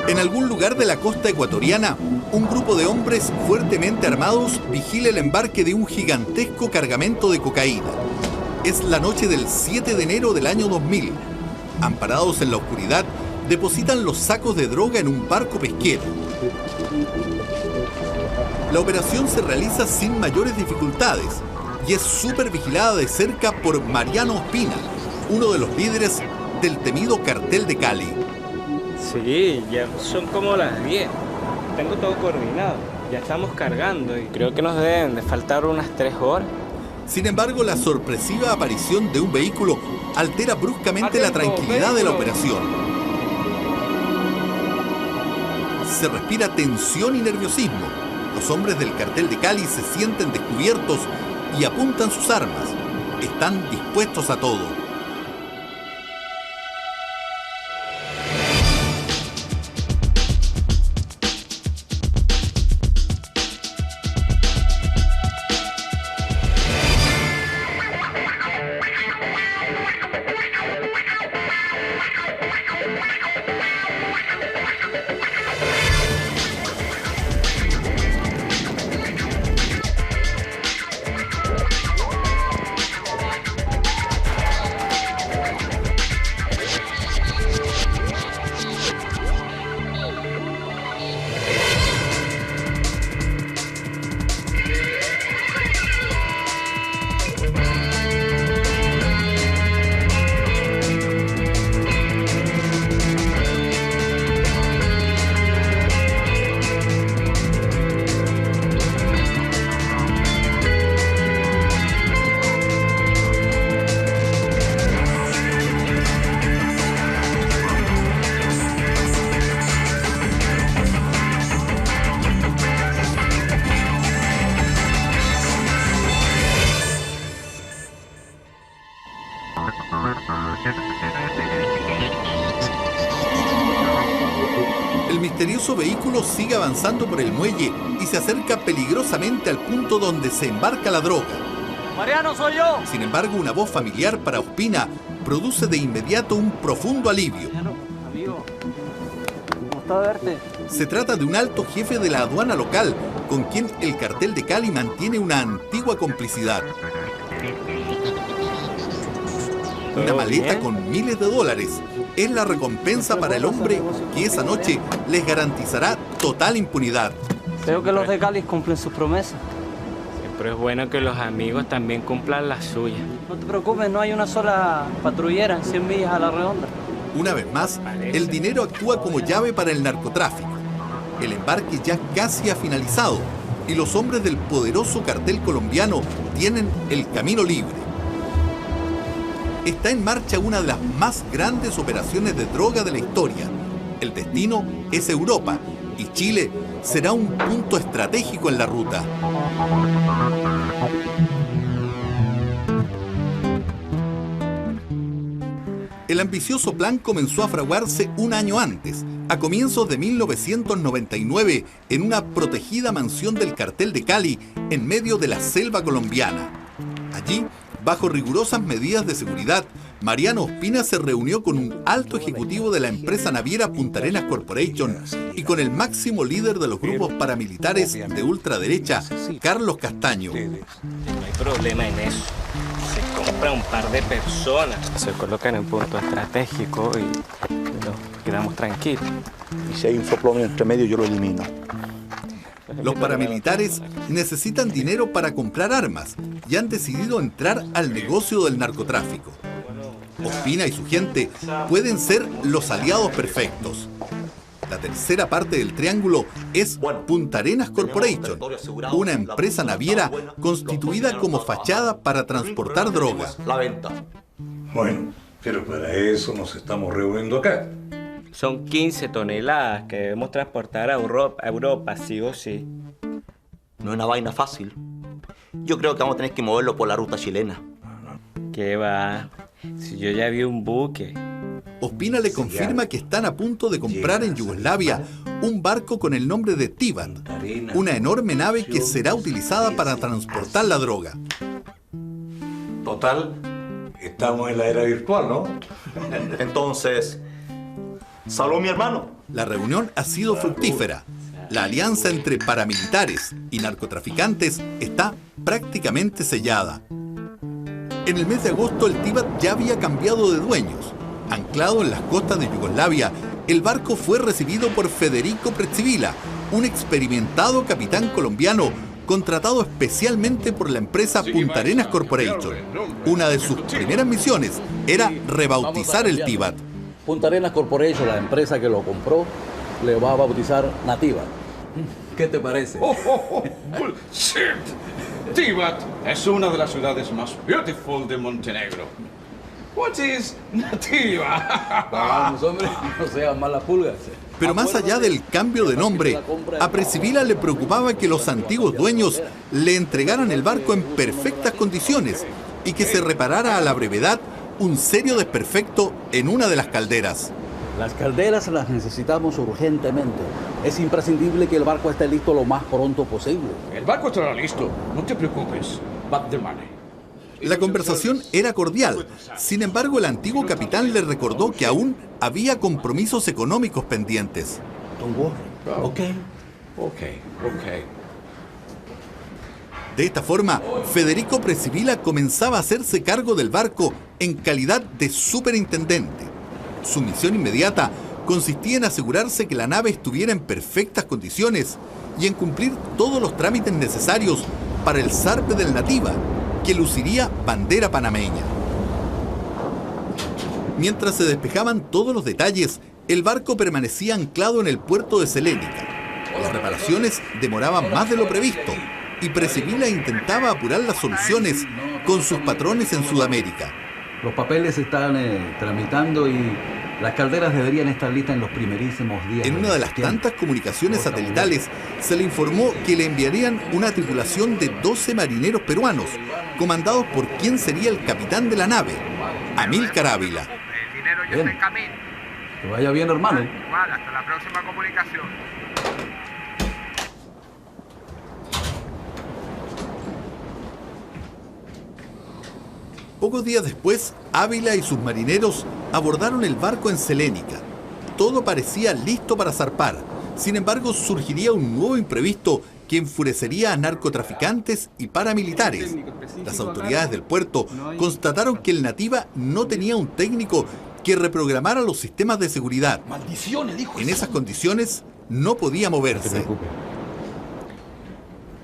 En algún lugar de la costa ecuatoriana, un grupo de hombres fuertemente armados vigila el embarque de un gigantesco cargamento de cocaína. Es la noche del 7 de enero del año 2000. Amparados en la oscuridad, depositan los sacos de droga en un barco pesquero. La operación se realiza sin mayores dificultades y es súper vigilada de cerca por Mariano Ospina, uno de los líderes del temido cartel de Cali. Sí, ya son como las 10. Tengo todo coordinado. Ya estamos cargando y creo que nos deben de faltar unas 3 horas. Sin embargo, la sorpresiva aparición de un vehículo altera bruscamente la tranquilidad de la operación. Se respira tensión y nerviosismo. Los hombres del cartel de Cali se sienten descubiertos y apuntan sus armas. Están dispuestos a todo. El misterioso vehículo sigue avanzando por el muelle y se acerca peligrosamente al punto donde se embarca la droga. ¡Mariano, soy yo! Sin embargo, una voz familiar para Ospina produce de inmediato un profundo alivio. Mariano, amigo, me gusta verte. Se trata de un alto jefe de la aduana local, con quien el cartel de Cali mantiene una antigua complicidad. Una maleta con miles de dólares es la recompensa para el hombre que esa noche les garantizará total impunidad. Veo que los de Cali cumplen sus promesas. Siempre es bueno que los amigos también cumplan las suyas. No te preocupes, no hay una sola patrullera en 100 millas a la redonda. Una vez más, el dinero actúa como llave para el narcotráfico. El embarque ya casi ha finalizado y los hombres del poderoso cartel colombiano tienen el camino libre. Está en marcha una de las más grandes operaciones de droga de la historia. El destino es Europa y Chile será un punto estratégico en la ruta. El ambicioso plan comenzó a fraguarse un año antes, a comienzos de 1999, en una protegida mansión del cartel de Cali, en medio de la selva colombiana. Allí, bajo rigurosas medidas de seguridad, Mariano Ospina se reunió con un alto ejecutivo de la empresa naviera Punta Arenas Corporation y con el máximo líder de los grupos paramilitares de ultraderecha, Carlos Castaño. No hay problema en eso. Se compra un par de personas, se colocan en un punto estratégico y nos quedamos tranquilos. Y si hay un soplón entre medio, yo lo elimino. Los paramilitares necesitan dinero para comprar armas y han decidido entrar al negocio del narcotráfico. Ospina y su gente pueden ser los aliados perfectos. La tercera parte del triángulo es Punta Arenas Corporation, una empresa naviera constituida como fachada para transportar droga. La venta. Bueno, pero para eso nos estamos reuniendo acá. Son 15 toneladas que debemos transportar a Europa, sí o sí. No es una vaina fácil. Yo creo que vamos a tener que moverlo por la ruta chilena. ¿Qué va? Si yo ya vi un buque. Ospina le confirma que están a punto de comprar en Yugoslavia un barco con el nombre de Tiband, una enorme nave que será utilizada para transportar la droga. Total, estamos en la era virtual, ¿no? Entonces, salud, mi hermano. La reunión ha sido fructífera. La alianza entre paramilitares y narcotraficantes está prácticamente sellada. En el mes de agosto el Tivat ya había cambiado de dueños. Anclado en las costas de Yugoslavia, el barco fue recibido por Federico Prezzivila, un experimentado capitán colombiano contratado especialmente por la empresa Punta Arenas Corporation. Una de sus primeras misiones era rebautizar el Tivat. Punta Arenas Corporation, la empresa que lo compró, le va a bautizar Nativa. ¿Qué te parece? Bullshit. Tivat es una de las ciudades más beautiful de Montenegro. What is Nativa? Vamos, hombre, no seas mala pulga. Pero más allá del cambio de nombre, a Prezzivila le preocupaba que los antiguos dueños le entregaran el barco en perfectas condiciones y que se reparara a la brevedad un serio desperfecto en una de las calderas. Las calderas las necesitamos urgentemente. Es imprescindible que el barco esté listo lo más pronto posible. El barco estará listo, no te preocupes. But the money. La conversación era cordial. Sin embargo, el antiguo capitán le recordó que aún había compromisos económicos pendientes. Don't worry. Okay. De esta forma, Federico Prezzivila comenzaba a hacerse cargo del barco en calidad de superintendente. Su misión inmediata consistía en asegurarse que la nave estuviera en perfectas condiciones y en cumplir todos los trámites necesarios para el zarpe del Nativa, que luciría bandera panameña. Mientras se despejaban todos los detalles, el barco permanecía anclado en el puerto de Selénica. Las reparaciones demoraban más de lo previsto y Prezzivila intentaba apurar las soluciones con sus patrones en Sudamérica. Los papeles se están tramitando y las calderas deberían estar listas en los primerísimos días. En una de las tantas comunicaciones satelitales se le informó que le enviarían una tripulación de 12 marineros peruanos, comandados por quien sería el capitán de la nave, Amílcar Ávila. El dinero ya está en camino. Que vaya bien, hermano. Igual, hasta la próxima comunicación. Pocos días después, Ávila y sus marineros abordaron el barco en Selénica. Todo parecía listo para zarpar. Sin embargo, surgiría un nuevo imprevisto que enfurecería a narcotraficantes y paramilitares. Las autoridades del puerto constataron que el Nativa no tenía un técnico que reprogramara los sistemas de seguridad. ¡Maldiciones, dijo! En esas condiciones, no podía moverse. No te preocupes.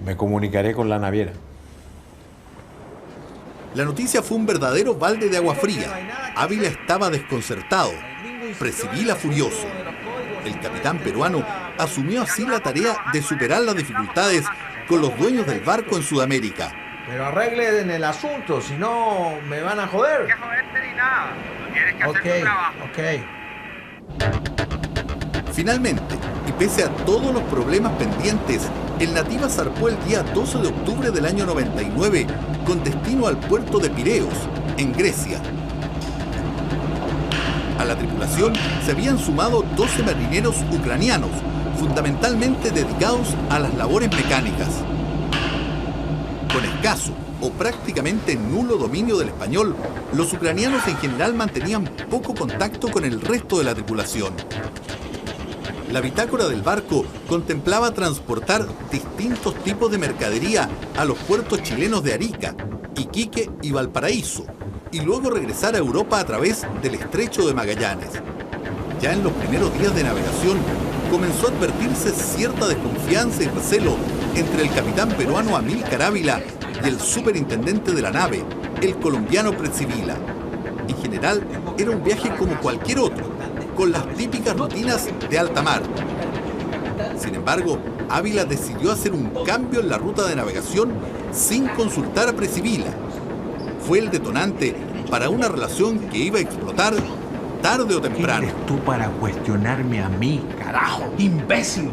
Me comunicaré con la naviera. La noticia fue un verdadero balde de agua fría. Ávila estaba desconcertado, Prezzivila furioso. El capitán peruano asumió así la tarea de superar las dificultades con los dueños del barco en Sudamérica. Pero arreglen el asunto, si no me van a joder. No tienes que joderte ni nada. Tú tienes que hacer tu trabajo. Finalmente, y pese a todos los problemas pendientes, el Nativa zarpó el día 12 de octubre del año 99 con destino al puerto de Pireos, en Grecia. A la tripulación se habían sumado 12 marineros ucranianos, fundamentalmente dedicados a las labores mecánicas. Con escaso o prácticamente nulo dominio del español, los ucranianos en general mantenían poco contacto con el resto de la tripulación. La bitácora del barco contemplaba transportar distintos tipos de mercadería a los puertos chilenos de Arica, Iquique y Valparaíso, y luego regresar a Europa a través del Estrecho de Magallanes. Ya en los primeros días de navegación, comenzó a advertirse cierta desconfianza y recelo entre el capitán peruano Amílcar Ávila y el superintendente de la nave, el colombiano Prezzivila. En general, era un viaje como cualquier otro, con las típicas rutinas de alta mar. Sin embargo, Ávila decidió hacer un cambio en la ruta de navegación sin consultar a Prezzivila. Fue el detonante para una relación que iba a explotar tarde o temprano. ¿Quién eres tú para cuestionarme a mí, carajo? ¡Imbécil!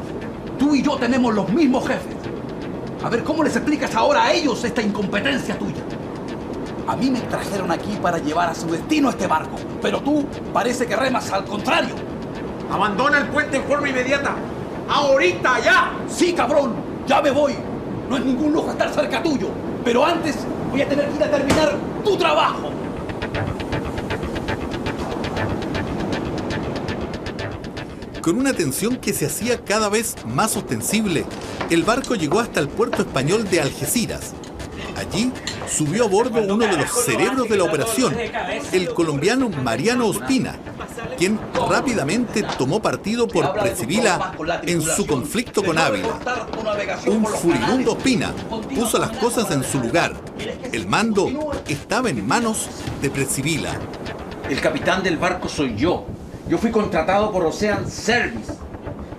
Tú y yo tenemos los mismos jefes. A ver, ¿cómo les explicas ahora a ellos esta incompetencia tuya? A mí me trajeron aquí para llevar a su destino este barco, pero tú parece que remas al contrario. Abandona el puente en forma inmediata. ¡Ahorita, ya! Sí, cabrón, ya me voy. No es ningún lujo estar cerca tuyo, pero antes voy a tener que ir a terminar tu trabajo. Con una tensión que se hacía cada vez más ostensible, el barco llegó hasta el puerto español de Algeciras. Allí subió a bordo uno de los cerebros de la operación, el colombiano Mariano Ospina, quien rápidamente tomó partido por Precivila en su conflicto con Ávila. Un furibundo Ospina puso las cosas en su lugar. El mando estaba en manos de Precivila. El capitán del barco soy yo. Yo fui contratado por Ocean Service.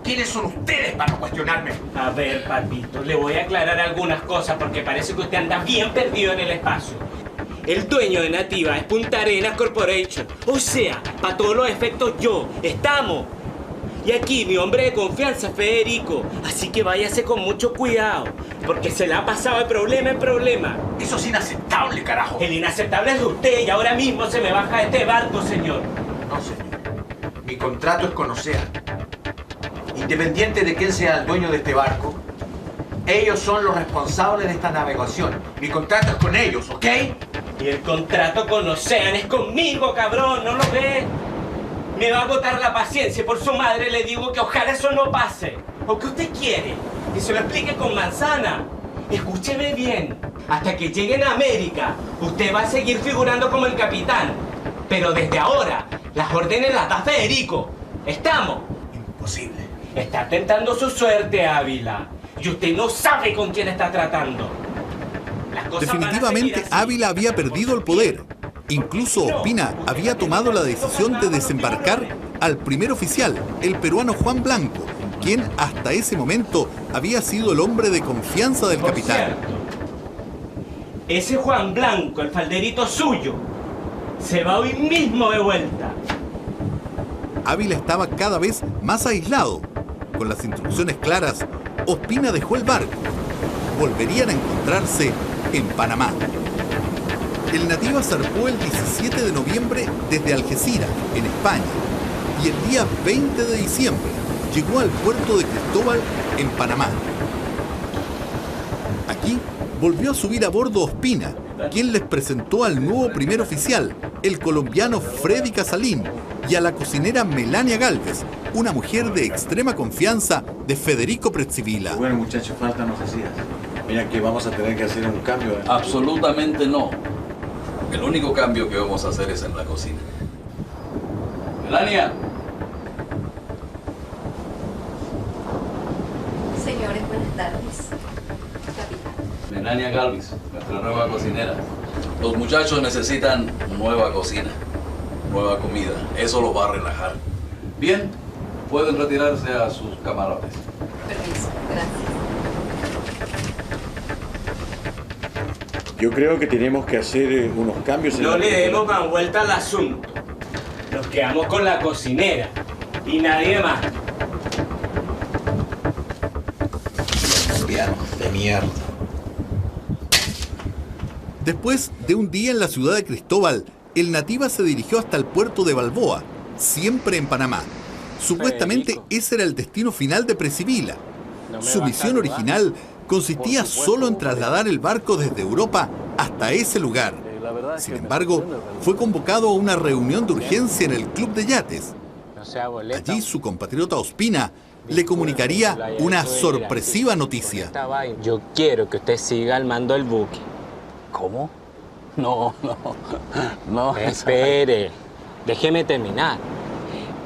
¿Quiénes son ustedes para cuestionarme? A ver, papito, le voy a aclarar algunas cosas porque parece que usted anda bien perdido en el espacio. El dueño de Nativa es Punta Arenas Corporation. O sea, para todos los efectos estamos. Y aquí mi hombre de confianza, Federico. Así que váyase con mucho cuidado, porque se le ha pasado de problema en problema. Eso es inaceptable, carajo. El inaceptable es de usted y ahora mismo se me baja de este barco, señor. No, señor. Mi contrato es con Ocean. Independiente de quién sea el dueño de este barco, ellos son los responsables de esta navegación. Mi contrato es con ellos, ¿ok? Y el contrato con Ocean es conmigo, cabrón, ¿no lo ve? Me va a agotar la paciencia y por su madre le digo que ojalá eso no pase. ¿O qué usted quiere? Que se lo explique con manzana. Escúcheme bien. Hasta que lleguen a América, usted va a seguir figurando como el capitán. Pero desde ahora, las órdenes las da Federico. ¿Estamos? Imposible. Está tentando su suerte, Ávila. Y usted no sabe con quién está tratando. Definitivamente, Ávila había perdido el poder. Incluso Ospina había tomado la decisión de desembarcar al primer oficial, el peruano Juan Blanco, quien hasta ese momento había sido el hombre de confianza del capitán. Cierto, ese Juan Blanco, el falderito suyo, se va hoy mismo de vuelta. Ávila estaba cada vez más aislado. Con las instrucciones claras, Ospina dejó el barco. Volverían a encontrarse en Panamá. El Nativa zarpó el 17 de noviembre desde Algeciras, en España, y el día 20 de diciembre llegó al puerto de Cristóbal, en Panamá. Aquí volvió a subir a bordo Ospina, quien les presentó al nuevo primer oficial, el colombiano Freddy Casalín, y a la cocinera Melania Galvez, una mujer de extrema confianza de Federico Precivila. Bueno, muchachos, falta nos hacías. Mira que vamos a tener que hacer un cambio. Absolutamente no. El único cambio que vamos a hacer es en la cocina. Melania. Señores, buenas tardes. Capitán. Melania Galvis, nuestra nueva cocinera. Los muchachos necesitan nueva cocina, nueva comida. Eso los va a relajar. Bien, pueden retirarse a sus camarotes. Permiso, gracias. Yo creo que tenemos que hacer unos cambios en No la le cocina. demos más vuelta al asunto. Nos quedamos con la cocinera y nadie más. Colombianos de mierda. Después de un día en la ciudad de Cristóbal, el Nativa se dirigió hasta el puerto de Balboa, siempre en Panamá. Supuestamente Federico. ese era el destino final de Precivila. Su misión original consistía solo en trasladar el barco desde Europa hasta ese lugar. Sin embargo, fue convocado a una reunión de urgencia en el club de yates. Allí su compatriota Ospina le comunicaría una sorpresiva noticia. Yo quiero que usted siga al mando del buque. ¿Cómo? No. Espere, déjeme terminar.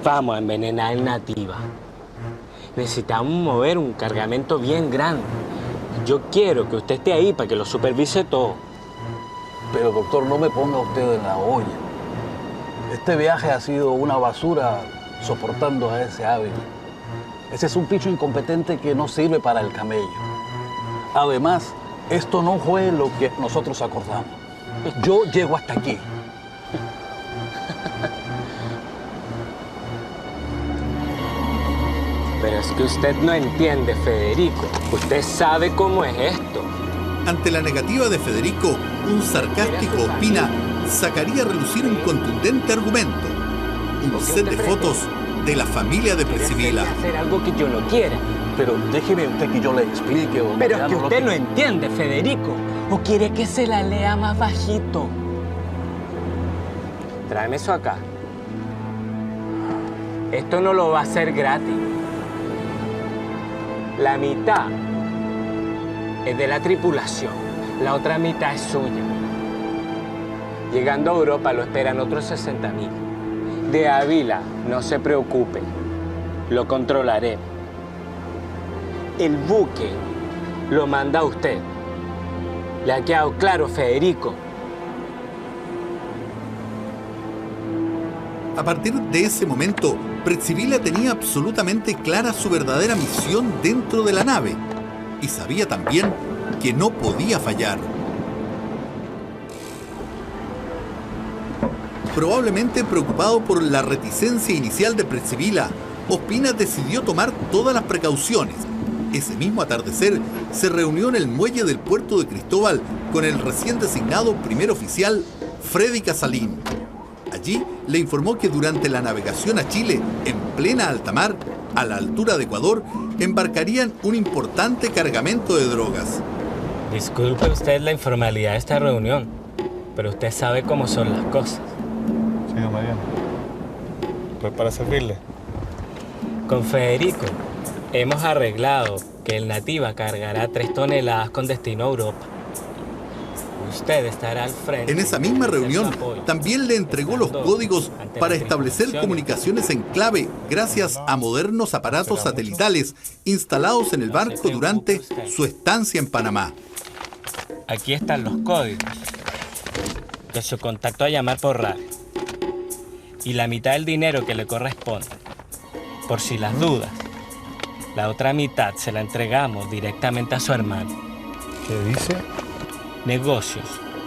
Vamos a envenenar el Nativa. Necesitamos mover un cargamento bien grande. Yo quiero que usted esté ahí para que lo supervise todo. Pero doctor, no me ponga usted en la olla. Este viaje ha sido una basura soportando a ese Ávila. Ese es un picho incompetente que no sirve para el camello. Además, esto no fue lo que nosotros acordamos. Yo llego hasta aquí. Pero es que usted no entiende, Federico. Usted sabe cómo es esto. Ante la negativa de Federico, un sarcástico Ospina sacaría a relucir un contundente argumento. Un set de fotos de la familia de Precivila. Hacer algo que yo no quiera. Pero déjeme usted que yo le explique. Pero es que usted no entiende, Federico. ¿O quiere que se la lea más bajito? Tráeme eso acá. Esto no lo va a hacer gratis. La mitad es de la tripulación, la otra mitad es suya. Llegando a Europa lo esperan otros 60.000. De Ávila, no se preocupe, lo controlaré. El buque lo manda usted. ¿Le ha quedado claro, Federico? A partir de ese momento, Pretziwilla tenía absolutamente clara su verdadera misión dentro de la nave y sabía también que no podía fallar. Probablemente preocupado por la reticencia inicial de Pretziwilla, Ospina decidió tomar todas las precauciones. Ese mismo atardecer se reunió en el muelle del puerto de Cristóbal con el recién designado primer oficial Freddy Casalín. Allí le informó que durante la navegación a Chile, en plena alta mar, a la altura de Ecuador, embarcarían un importante cargamento de drogas. Disculpe usted la informalidad de esta reunión, pero usted sabe cómo son las cosas. Sí, don Mariano. Pues para servirle. Con Federico hemos arreglado que el Nativa cargará 3 toneladas con destino a Europa. Usted estará al frente. En esa misma reunión también le entregó los códigos para establecer comunicaciones en clave gracias a modernos aparatos satelitales instalados en el barco durante su estancia en Panamá. Aquí están los códigos de su contacto a llamar por radio y la mitad del dinero que le corresponde. Por si las dudas, la otra mitad se la entregamos directamente a su hermano. ¿Qué dice? Negocios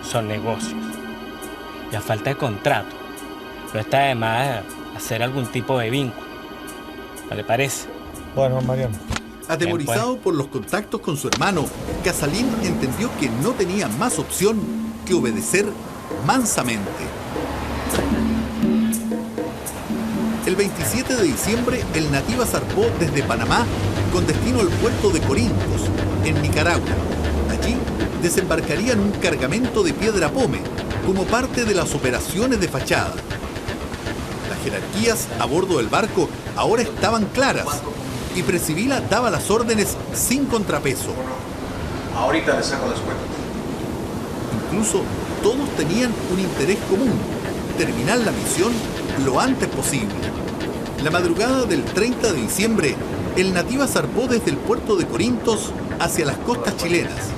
son negocios. Y a falta de contrato, no está de más hacer algún tipo de vínculo. ¿No le parece? Bueno, Mariano. Atemorizado por los contactos con su hermano, Casalín entendió que no tenía más opción que obedecer mansamente. El 27 de diciembre, el Nativa zarpó desde Panamá con destino al puerto de Corintos, en Nicaragua. Allí desembarcarían un cargamento de piedra pome como parte de las operaciones de fachada. Las jerarquías a bordo del barco ahora estaban claras y Pretziwilla daba las órdenes sin contrapeso. Ahorita le saco las cuentas. Incluso todos tenían un interés común: terminar la misión lo antes posible. La madrugada del 30 de diciembre, el Nativa zarpó desde el puerto de Corintos hacia las costas chilenas.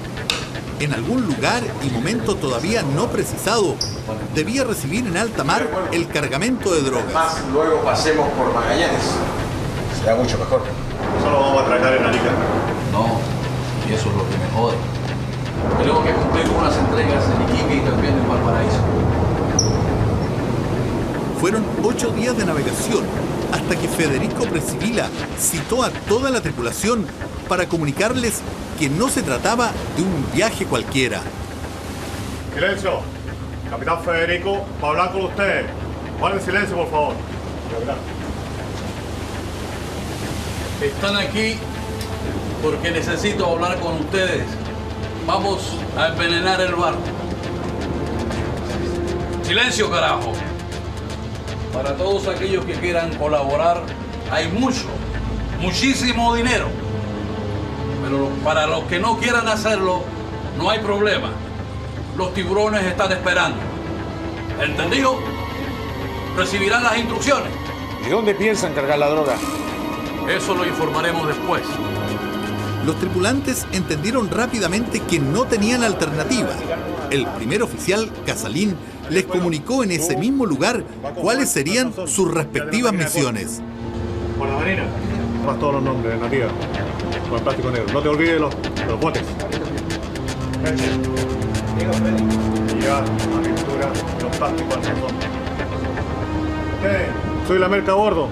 En algún lugar y momento todavía no precisado, debía recibir en alta mar el cargamento de drogas. Más luego pasemos por Magallanes. Será mucho mejor. Solo vamos a atracar en Arica. No, y eso es lo que me jode. Tengo que cumplir con unas entregas en Iquique y también en Valparaíso. Fueron 8 días de navegación hasta que Federico Pretziwilla citó a toda la tripulación para comunicarles que no se trataba de un viaje cualquiera. Silencio. Capitán Federico va a hablar con usted. Guarden silencio, por favor. Están aquí porque necesito hablar con ustedes. Vamos a envenenar el barco. ¡Silencio, carajo! Para todos aquellos que quieran colaborar, hay muchísimo dinero. Pero para los que no quieran hacerlo, no hay problema. Los tiburones están esperando. ¿Entendido? Recibirán las instrucciones. ¿Y dónde piensan cargar la droga? Eso lo informaremos después. Los tripulantes entendieron rápidamente que no tenían alternativa. El primer oficial, Casalín, les comunicó en ese mismo lugar cuáles serían sus respectivas misiones. Por la marina. Más todos los nombres de Nativa. Con el plástico negro. No te olvides los botes. Y ya, la pintura, los plásticos al fondo. Soy la merca a bordo.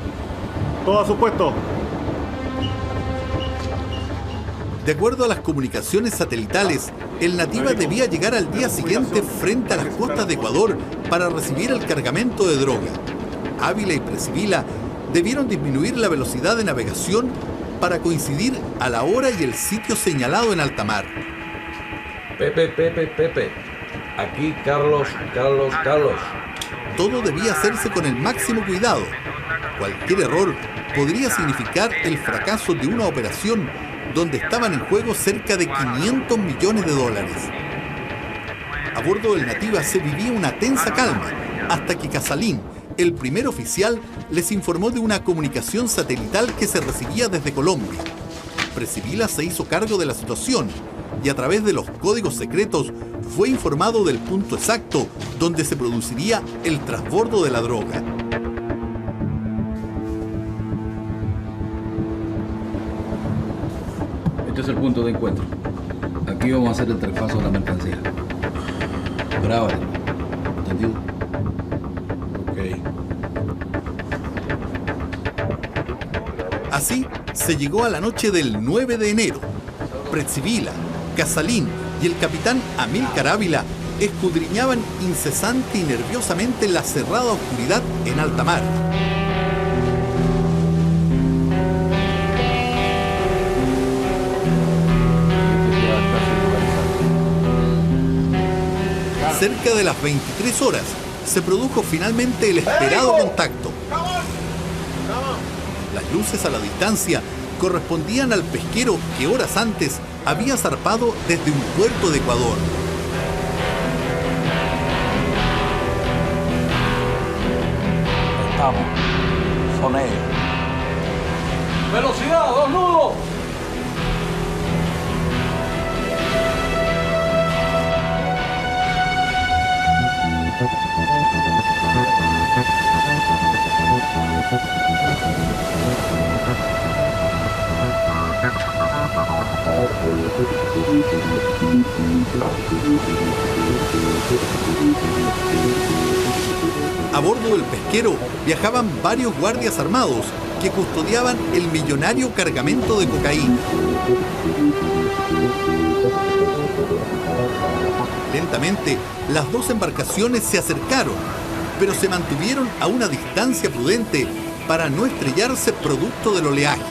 Todo a su puesto. De acuerdo a las comunicaciones satelitales, el Nativa debía llegar al día siguiente frente a las costas de Ecuador para recibir el cargamento de droga. Ávila y Pretziwilla debieron disminuir la velocidad de navegación para coincidir a la hora y el sitio señalado en alta mar. Pepe. Aquí Carlos. Todo debía hacerse con el máximo cuidado, Cualquier error podría significar el fracaso de una operación donde estaban en juego cerca de 500 millones de dólares. A bordo del Nativa se vivía una tensa calma hasta que Casalín, el primer oficial, les informó de una comunicación satelital que se recibía desde Colombia. Precivila se hizo cargo de la situación y a través de los códigos secretos fue informado del punto exacto donde se produciría el transbordo de la droga. Este es el punto de encuentro. Aquí vamos a hacer el traspaso de la mercancía. Grábalo. ¿Entendido? Ok. Así se llegó a la noche del 9 de enero. Precivila, Casalín y el capitán Amílcar Ávila escudriñaban incesante y nerviosamente la cerrada oscuridad en alta mar. Cerca de las 23 horas se produjo finalmente el esperado contacto. Las luces a la distancia correspondían al pesquero que horas antes había zarpado desde un puerto de Ecuador. Estamos. Son ellos. ¡Velocidad, dos nudos! A bordo del pesquero viajaban varios guardias armados que custodiaban el millonario cargamento de cocaína. Lentamente, las dos embarcaciones se acercaron, pero se mantuvieron a una distancia prudente para no estrellarse producto del oleaje.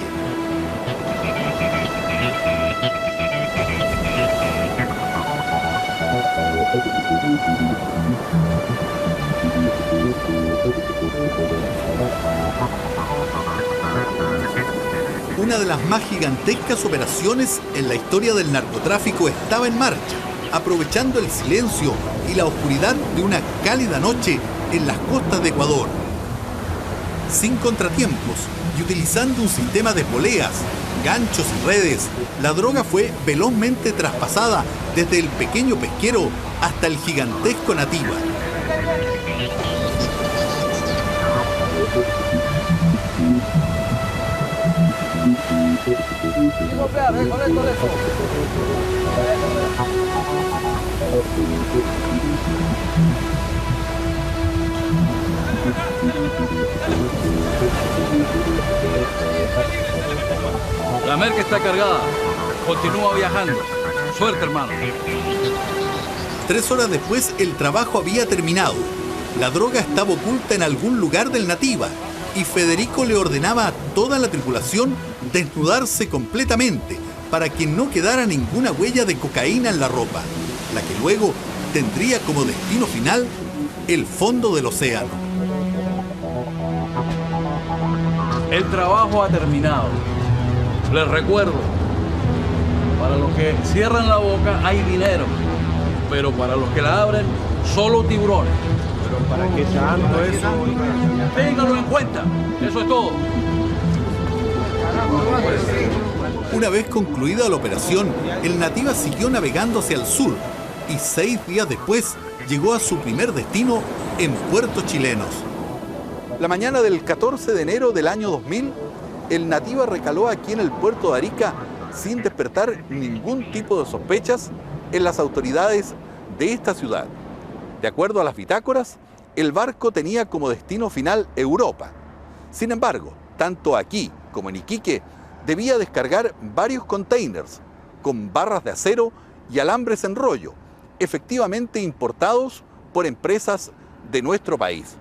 Una de las más gigantescas operaciones en la historia del narcotráfico estaba en marcha, aprovechando el silencio y la oscuridad de una cálida noche en las costas de Ecuador. Sin contratiempos y utilizando un sistema de poleas, ganchos y redes, la droga fue velozmente traspasada desde el pequeño pesquero hasta el gigantesco Nativa. La merca está cargada. Continúa viajando. Suerte, hermano. 3 horas después, el trabajo había terminado. La droga estaba oculta en algún lugar del Nativa y Federico le ordenaba a toda la tripulación desnudarse completamente para que no quedara ninguna huella de cocaína en la ropa, la que luego tendría como destino final el fondo del océano. El trabajo ha terminado. Les recuerdo, para los que cierran la boca hay dinero, pero para los que la abren, solo tiburones. ¿Pero para qué tanto eso? Ténganlo en cuenta. Eso es todo. Una vez concluida la operación, el Nativa siguió navegando hacia el sur y 6 días después llegó a su primer destino en puertos chilenos. La mañana del 14 de enero del año 2000, el Nativa recaló aquí en el puerto de Arica sin despertar ningún tipo de sospechas en las autoridades de esta ciudad. De acuerdo a las bitácoras, el barco tenía como destino final Europa. Sin embargo, tanto aquí como en Iquique, debía descargar varios containers con barras de acero y alambres en rollo, efectivamente importados por empresas de nuestro país.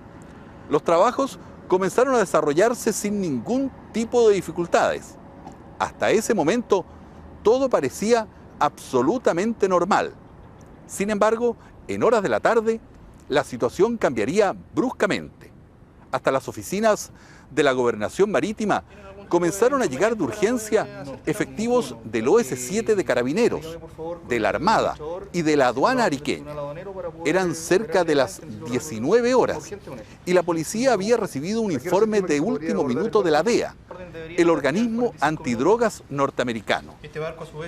Los trabajos comenzaron a desarrollarse sin ningún tipo de dificultades. Hasta ese momento, todo parecía absolutamente normal. Sin embargo, en horas de la tarde, la situación cambiaría bruscamente. hasta las oficinas de la Gobernación Marítima comenzaron a llegar de urgencia efectivos del OS-7 de Carabineros, de la Armada y de la aduana ariqueña. Eran cerca de las 19 horas y la policía había recibido un informe de último minuto de la DEA, el organismo antidrogas norteamericano.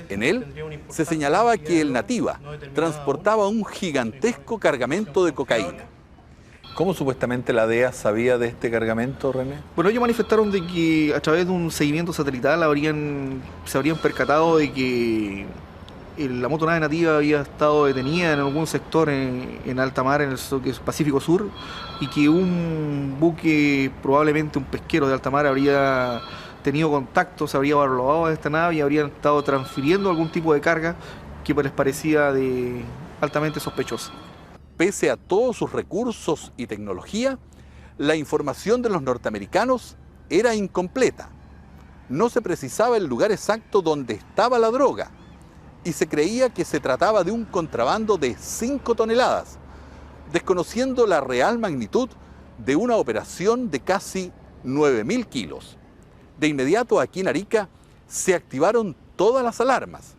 En él se señalaba que el Nativa transportaba un gigantesco cargamento de cocaína. ¿Cómo supuestamente la DEA sabía de este cargamento, René? Bueno, ellos manifestaron de que a través de un seguimiento satelital se habrían percatado de que la motonave Nativa había estado detenida en algún sector en alta mar, en el Pacífico Sur, y que un buque, probablemente un pesquero de alta mar, habría tenido contacto, se habría evaluado de esta nave y habrían estado transfiriendo algún tipo de carga que les parecía altamente sospechosa. Pese a todos sus recursos y tecnología, la información de los norteamericanos era incompleta. No se precisaba el lugar exacto donde estaba la droga y se creía que se trataba de un contrabando de 5 toneladas, desconociendo la real magnitud de una operación de casi 9.000 kilos. De inmediato aquí en Arica se activaron todas las alarmas.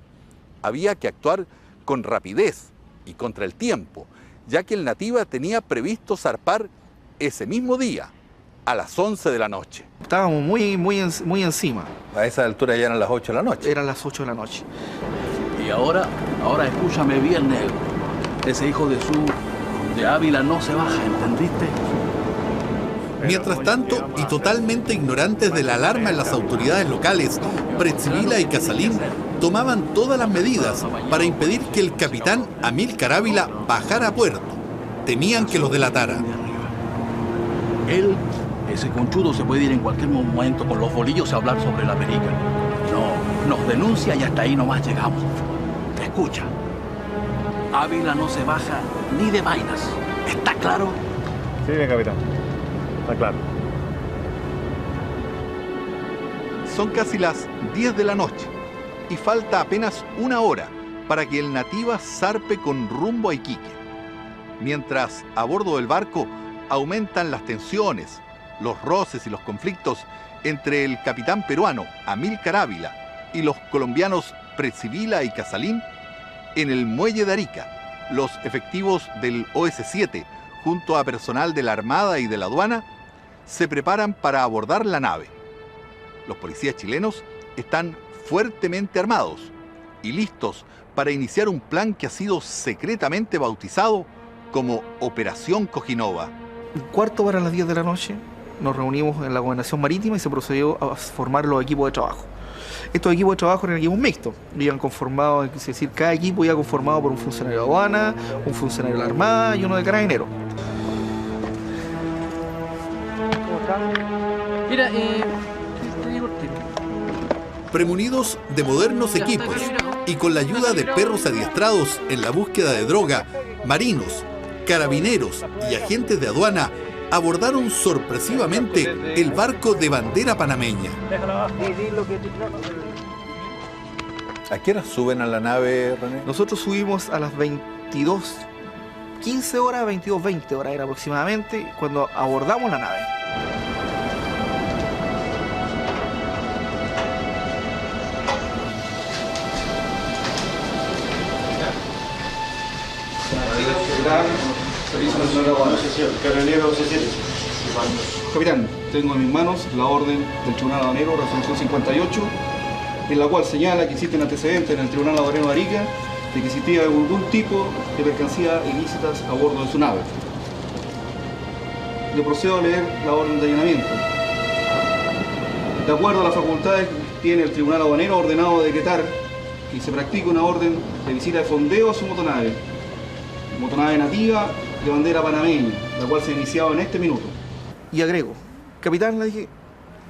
Había que actuar con rapidez y contra el tiempo, ya que el Nativa tenía previsto zarpar ese mismo día, a las 11 de la noche. Estábamos muy encima. A esa altura ya eran las 8 de la noche. Eran las 8 de la noche. Y ahora escúchame bien, negro. Ese hijo de Ávila no se baja, ¿entendiste? Mientras tanto, y totalmente ignorantes de la alarma en las autoridades locales, Pretzvila y Casalín tomaban todas las medidas para impedir que el capitán Amílcar Ávila bajara a puerto. Temían que los delatara. Ese conchudo se puede ir en cualquier momento con los bolillos a hablar sobre la América. No, nos denuncia y hasta ahí nomás llegamos. Escucha, Ávila no se baja ni de vainas. ¿Está claro? Sí, mi capitán. Está claro. Son casi las 10 de la noche y falta apenas una hora para que el Nativa zarpe con rumbo a Iquique. Mientras a bordo del barco aumentan las tensiones, los roces y los conflictos entre el capitán peruano Amílcar Ávila y los colombianos Pretzvila y Casalín, en el muelle de Arica, los efectivos del OS-7, junto a personal de la Armada y de la aduana, se preparan para abordar la nave. Los policías chilenos están fuertemente armados y listos para iniciar un plan que ha sido secretamente bautizado como Operación Cojinova. Un cuarto para las 10 de la noche nos reunimos en la Gobernación Marítima y se procedió a formar los equipos de trabajo. Estos equipos de trabajo eran equipos mixtos, iban conformados, es decir, cada equipo iba conformado por un funcionario de aduana, un funcionario de la Armada y uno de Carabineros. Mira, te digo el tiro. Premunidos de modernos equipos y con la ayuda de perros adiestrados en la búsqueda de droga, marinos, carabineros y agentes de aduana abordaron sorpresivamente el barco de bandera panameña. ¿A qué hora suben a la nave, René? Nosotros subimos a las 22:15 horas, 22:20 horas era aproximadamente, cuando abordamos la nave. Servicio Nacional de Aduana. Carabinero C7. Capitán, tengo en mis manos la orden del Tribunal Aduanero, resolución 58, en la cual señala que existen antecedentes en el Tribunal Aduanero de Arica de que existía algún tipo de mercancías ilícitas a bordo de su nave. Le procedo a leer la orden de allanamiento. De acuerdo a las facultades que tiene el Tribunal Aduanero, ordenado decretar que se practique una orden de visita de fondeo a su motonave Nativa de bandera panameña, la cual se ha iniciado en este minuto. Y agrego, capitán, le dije,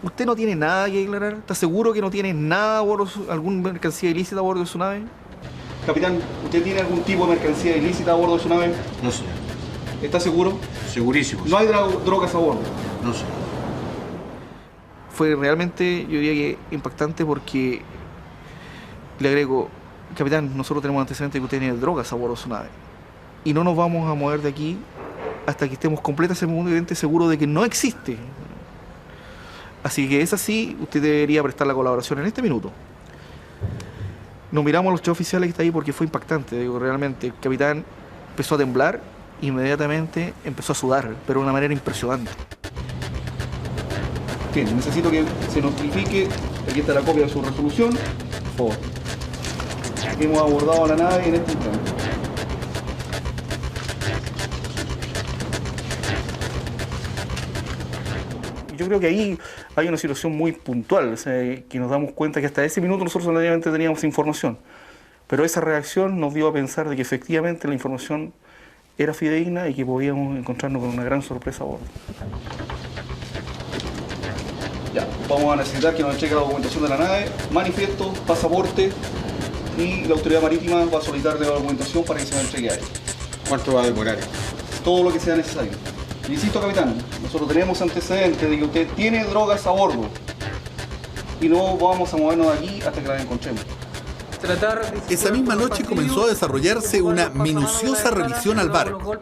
¿usted no tiene nada que declarar? ¿Está seguro que no tiene nada a bordo, alguna mercancía ilícita a bordo de su nave? Capitán, ¿usted tiene algún tipo de mercancía ilícita a bordo de su nave? No, señor. ¿Está seguro? Segurísimo. ¿No hay drogas a bordo? No, señor. Fue realmente, yo diría que impactante porque, le agrego, capitán, nosotros tenemos antecedentes de que usted tiene drogas a bordo de su nave. Y no nos vamos a mover de aquí hasta que estemos completamente seguros de que no existe. Así que es así, usted debería prestar la colaboración en este minuto. Nos miramos a los tres oficiales que está ahí porque fue impactante, digo, realmente. El capitán empezó a temblar, inmediatamente empezó a sudar, pero de una manera impresionante. Bien, necesito que se notifique, aquí está la copia de su resolución, por favor. Hemos abordado la nave en este instante. Yo creo que ahí hay una situación muy puntual, o sea, que nos damos cuenta que hasta ese minuto nosotros solamente teníamos información, pero esa reacción nos dio a pensar de que efectivamente la información era fidedigna y que podíamos encontrarnos con una gran sorpresa a bordo. Ya, vamos a necesitar que nos entregue la documentación de la nave, manifiesto, pasaporte, y la autoridad marítima va a solicitarle la documentación para que se la entregue a él. ¿Cuánto va a demorar? Todo lo que sea necesario. Insisto, capitán, nosotros tenemos antecedentes de que usted tiene drogas a bordo y no vamos a movernos de aquí hasta que las encontremos. Esa misma noche comenzó a desarrollarse una minuciosa revisión al barco.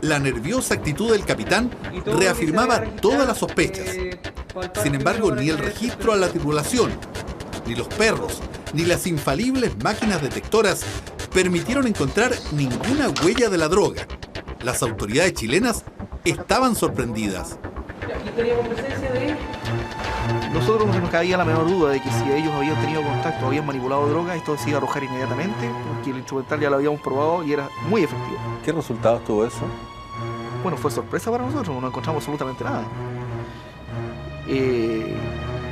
La nerviosa actitud del capitán reafirmaba todas las sospechas. Sin embargo, ni el registro a la tripulación, ni los perros, ni las infalibles máquinas detectoras permitieron encontrar ninguna huella de la droga. Las autoridades chilenas estaban sorprendidas. Aquí teníamos presencia de... Nosotros no nos cabía la menor duda de que si ellos habían tenido contacto, habían manipulado droga, esto se iba a arrojar inmediatamente, porque el instrumental ya lo habíamos probado y era muy efectivo. ¿Qué resultados tuvo eso? Bueno, fue sorpresa para nosotros, no encontramos absolutamente nada.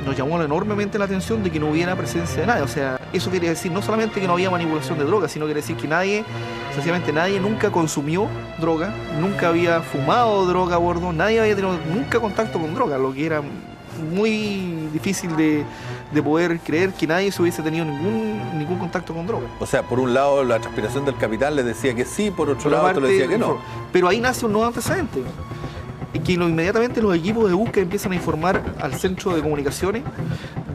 Nos llamó enormemente la atención de que no hubiera presencia de nadie. O sea, eso quería decir no solamente que no había manipulación de droga, sino quiere decir que nadie, sencillamente nadie nunca consumió droga, nunca había fumado droga a bordo, nadie había tenido nunca contacto con droga, lo que era muy difícil de poder creer que nadie se hubiese tenido ningún contacto con droga. O sea, por un lado la transpiración del capitán le decía que sí, por otro lado le decía que no. Pero ahí nace un nuevo antecedente. Que inmediatamente los equipos de búsqueda empiezan a informar al centro de comunicaciones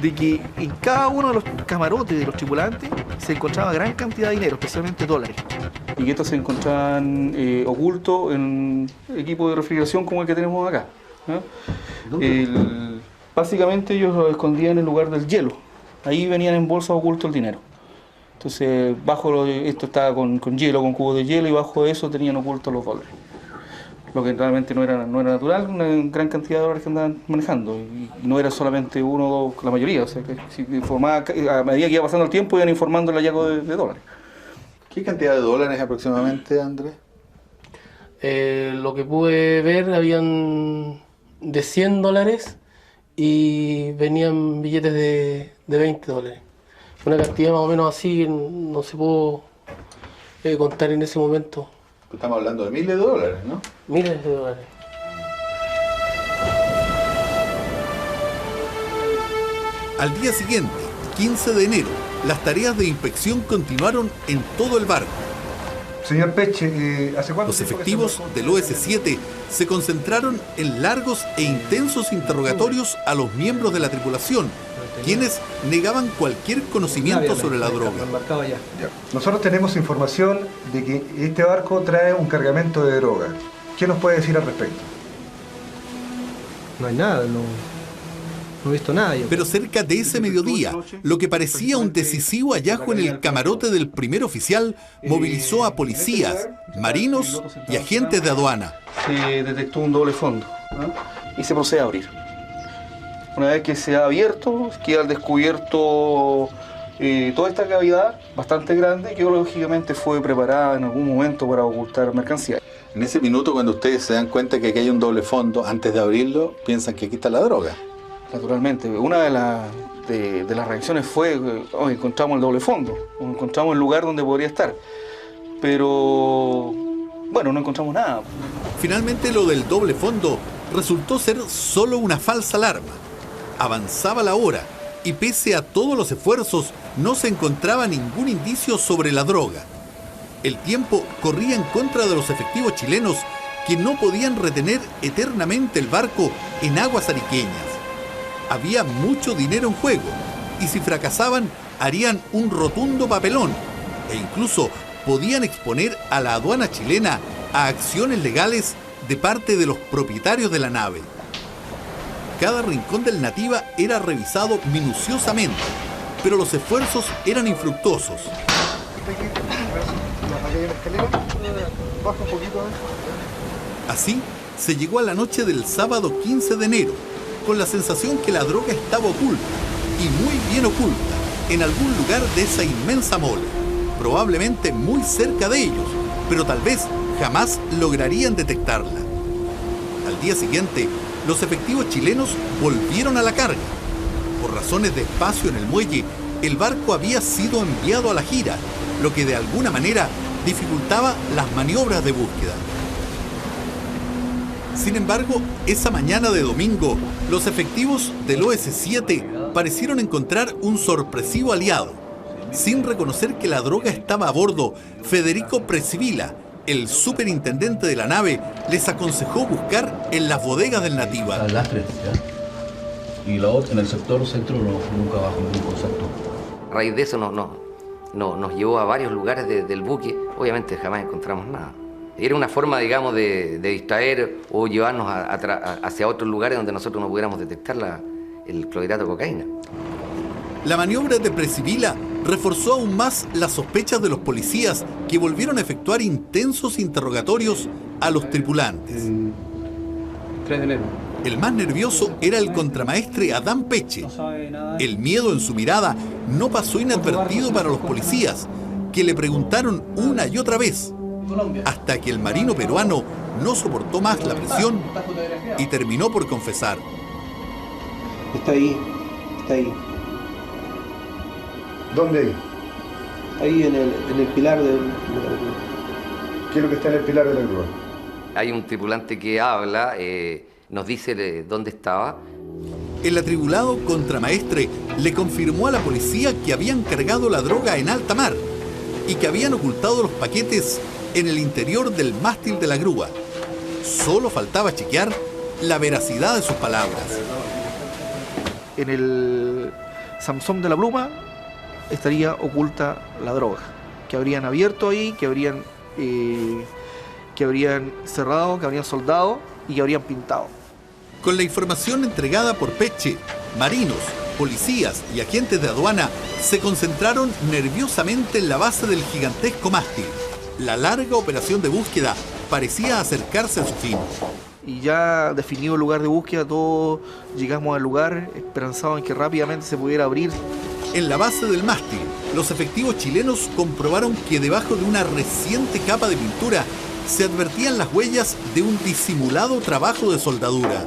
de que en cada uno de los camarotes de los tripulantes se encontraba gran cantidad de dinero, especialmente dólares. Y que estos se encontraban ocultos en equipos de refrigeración como el que tenemos acá. Básicamente ellos lo escondían en el lugar del hielo. Ahí venían en bolsas oculto el dinero. Entonces, esto estaba con hielo, con cubos de hielo, y bajo eso tenían ocultos los dólares. Lo que realmente no era natural, una gran cantidad de dólares que andaban manejando. Y no era solamente uno o dos, la mayoría. O sea, que si informaba, a medida que iba pasando el tiempo, iban informando el hallazgo de dólares. ¿Qué cantidad de dólares aproximadamente, Andrés? Lo que pude ver, habían de $100 y venían billetes de $20. Una cantidad más o menos así, no se pudo contar en ese momento. Estamos hablando de miles de dólares, ¿no? Miles de dólares. Al día siguiente, 15 de enero, las tareas de inspección continuaron en todo el barco. Señor Peche, ¿hace cuánto Los efectivos del OS-7 se concentraron en largos e intensos interrogatorios a los miembros de la tripulación, quienes negaban cualquier conocimiento sobre la droga. Nosotros tenemos información de que este barco trae un cargamento de droga. ¿Qué nos puede decir al respecto? No hay nada, no he visto nada. Pero cerca de ese mediodía, lo que parecía un decisivo hallazgo en el camarote del primer oficial movilizó a policías, marinos y agentes de aduana. Se detectó un doble fondo y se procede a abrir. Una vez que se ha abierto, queda al descubierto toda esta cavidad bastante grande que lógicamente fue preparada en algún momento para ocultar mercancía. En ese minuto, cuando ustedes se dan cuenta que aquí hay un doble fondo, antes de abrirlo, piensan que aquí está la droga. Naturalmente. Una de las reacciones fue, encontramos el doble fondo, encontramos el lugar donde podría estar. Pero, bueno, no encontramos nada. Finalmente, lo del doble fondo resultó ser solo una falsa alarma. Avanzaba la hora y pese a todos los esfuerzos no se encontraba ningún indicio sobre la droga. El tiempo corría en contra de los efectivos chilenos que no podían retener eternamente el barco en aguas ariqueñas. Había mucho dinero en juego y si fracasaban harían un rotundo papelón e incluso podían exponer a la aduana chilena a acciones legales de parte de los propietarios de la nave. Cada rincón del Nativa era revisado minuciosamente, pero los esfuerzos eran infructuosos. Así, se llegó a la noche del sábado 15 de enero, con la sensación que la droga estaba oculta, y muy bien oculta, en algún lugar de esa inmensa mole, probablemente muy cerca de ellos, pero tal vez jamás lograrían detectarla. Al día siguiente, los efectivos chilenos volvieron a la carga. Por razones de espacio en el muelle, el barco había sido enviado a la gira, lo que de alguna manera dificultaba las maniobras de búsqueda. Sin embargo, esa mañana de domingo, los efectivos del OS-7 parecieron encontrar un sorpresivo aliado. Sin reconocer que la droga estaba a bordo, Federico Presivila, el superintendente de la nave, les aconsejó buscar en las bodegas del Nativa. Las tres, ¿ya? Y la otra, en el sector centro, nunca bajo ningún concepto. A raíz de eso nos llevó a varios lugares del buque. Obviamente jamás encontramos nada. Era una forma, digamos, de distraer o llevarnos hacia otros lugares donde nosotros no pudiéramos detectar el clorhidrato de cocaína. La maniobra de Presivila reforzó aún más las sospechas de los policías, que volvieron a efectuar intensos interrogatorios a los tripulantes. 3 de enero. El más nervioso era el contramaestre Adán Peche. El miedo en su mirada no pasó inadvertido para los policías, que le preguntaron una y otra vez, hasta que el marino peruano no soportó más la presión y terminó por confesar. Está ahí, está ahí. ¿Dónde ahí? Ahí en el pilar del... ¿Qué es lo que está en el pilar de la grúa? Hay un tripulante que habla, nos dice dónde estaba. El atribulado contramaestre le confirmó a la policía que habían cargado la droga en alta mar y que habían ocultado los paquetes en el interior del mástil de la grúa. Solo faltaba chequear la veracidad de sus palabras. En el Samsung de la pluma estaría oculta la droga, que habrían abierto ahí, que habrían cerrado, que habrían soldado y que habrían pintado. Con la información entregada por Peche, marinos, policías y agentes de aduana se concentraron nerviosamente en la base del gigantesco mástil. La larga operación de búsqueda parecía acercarse a su fin. Y ya definido el lugar de búsqueda, todos llegamos al lugar esperanzados en que rápidamente se pudiera abrir. En la base del mástil, los efectivos chilenos comprobaron que debajo de una reciente capa de pintura se advertían las huellas de un disimulado trabajo de soldadura.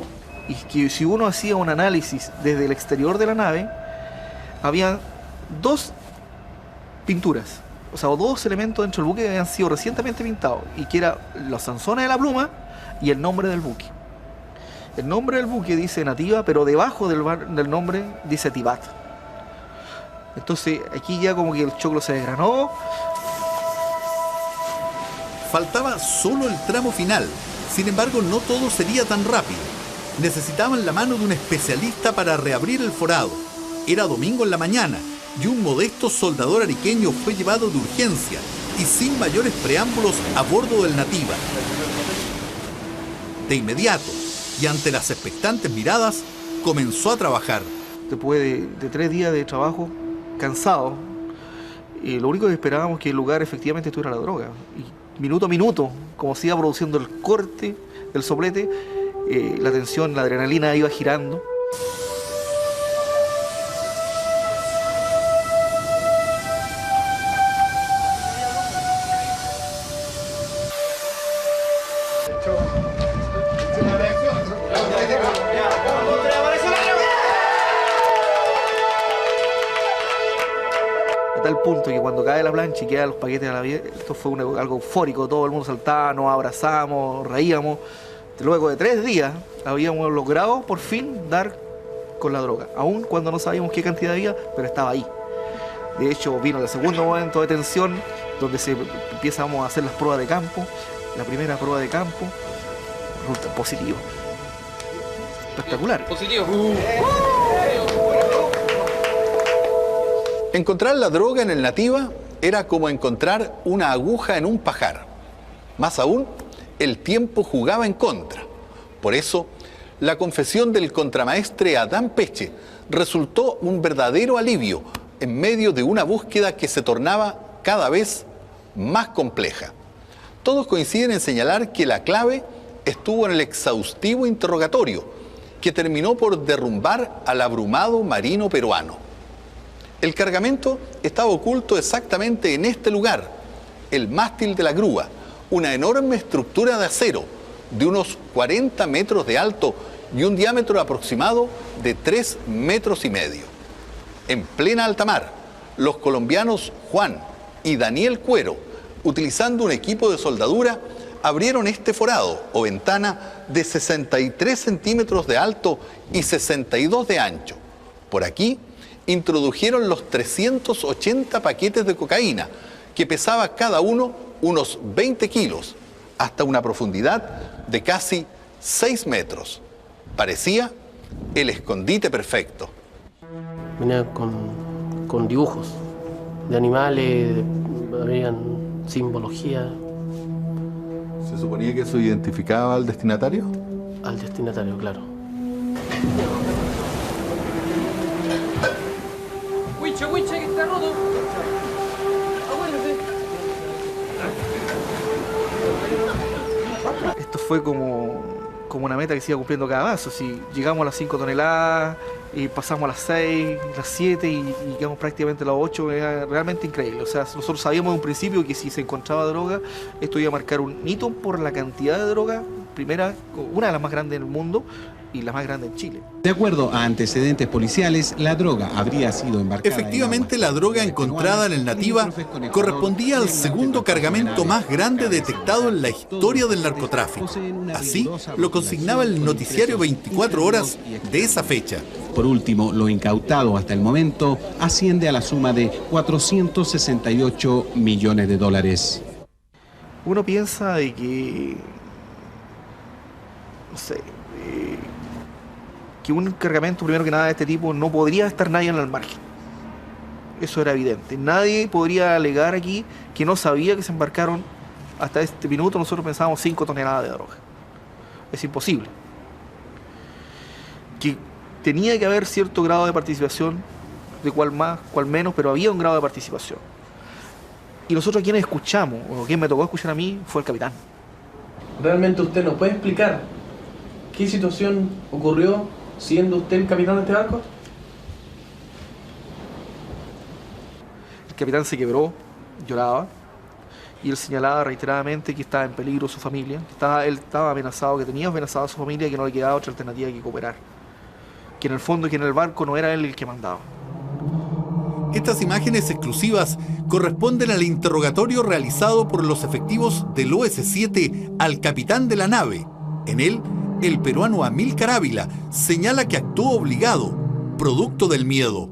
Y que si uno hacía un análisis desde el exterior de la nave, había 2 pinturas, o sea, 2 elementos dentro del buque que habían sido recientemente pintados, y que eran los sanzones de la pluma y el nombre del buque. El nombre del buque dice Nativa, pero debajo del nombre dice Tibat. Entonces aquí ya como que el choclo se desgranó. Faltaba solo el tramo final. Sin embargo, no todo sería tan rápido. Necesitaban la mano de un especialista para reabrir el forado. Era domingo en la mañana y un modesto soldador ariqueño fue llevado de urgencia y sin mayores preámbulos a bordo del Nativa. De inmediato, y ante las expectantes miradas, comenzó a trabajar. Después de 3 días de trabajo, cansado, lo único que esperábamos que el lugar efectivamente estuviera la droga. Y minuto a minuto, como se iba produciendo el corte del soplete, la tensión, la adrenalina iba girando. A tal punto que cuando cae la plancha y quedan los paquetes a la vía, esto fue algo eufórico, todo el mundo saltaba, nos abrazamos, reíamos. Luego de 3 días habíamos logrado por fin dar con la droga, aun cuando no sabíamos qué cantidad había, pero estaba ahí. De hecho, vino el segundo momento de tensión, donde empezamos a hacer las pruebas de campo. La primera prueba de campo, resulta positivo. Espectacular. Positivo. Encontrar la droga en el Nativa era como encontrar una aguja en un pajar. Más aún, el tiempo jugaba en contra. Por eso, la confesión del contramaestre Adán Peche resultó un verdadero alivio en medio de una búsqueda que se tornaba cada vez más compleja. Todos coinciden en señalar que la clave estuvo en el exhaustivo interrogatorio, que terminó por derrumbar al abrumado marino peruano. El cargamento estaba oculto exactamente en este lugar, el mástil de la grúa, una enorme estructura de acero de unos 40 metros de alto y un diámetro aproximado de 3,5 metros. En plena alta mar, los colombianos Juan y Daniel Cuero, utilizando un equipo de soldadura, abrieron este forado o ventana de 63 centímetros de alto y 62 de ancho. Por aquí introdujeron los 380 paquetes de cocaína, que pesaba cada uno unos 20 kilos, hasta una profundidad de casi 6 metros. Parecía el escondite perfecto. Venía con dibujos de animales, habían simbología. ¿Se suponía que eso identificaba al destinatario? Al destinatario, claro. ¡Huiche, huiche, que está roto! Esto fue como una meta que se iba cumpliendo cada vaso. Si llegamos a las 5 toneladas y pasamos a las 6, las 7 y llegamos prácticamente a las 8, era realmente increíble. O sea, nosotros sabíamos en un principio que si se encontraba droga, esto iba a marcar un hito por la cantidad de droga, primera, una de las más grandes del mundo y la más grande en Chile. De acuerdo a antecedentes policiales, la droga habría sido embarcada. Efectivamente, la droga encontrada en el Nativa correspondía al segundo cargamento más grande detectado en la historia del narcotráfico. Así lo consignaba el noticiario 24 horas de esa fecha. Por último, lo incautado hasta el momento asciende a la suma de 468 millones de dólares. Uno piensa de que, no sé, que un cargamento, primero que nada, de este tipo no podría estar nadie al margen. Eso era evidente. Nadie podría alegar aquí que no sabía que se embarcaron. Hasta este minuto nosotros pensábamos 5 toneladas de droga. Es imposible. Que tenía que haber cierto grado de participación, de cuál más, cuál menos, pero había un grado de participación. Y nosotros quienes escuchamos, o quien me tocó escuchar a mí, fue el capitán. ¿Realmente usted nos puede explicar qué situación ocurrió siendo usted el capitán de este barco? El capitán se quebró, lloraba, y él señalaba reiteradamente que estaba en peligro su familia, que él estaba amenazado, que tenía amenazado a su familia y que no le quedaba otra alternativa que cooperar. Que en el fondo, que en el barco no era él el que mandaba. Estas imágenes exclusivas corresponden al interrogatorio realizado por los efectivos del OS-7 al capitán de la nave. En él, el peruano Amílcar Ávila señala que actuó obligado, producto del miedo.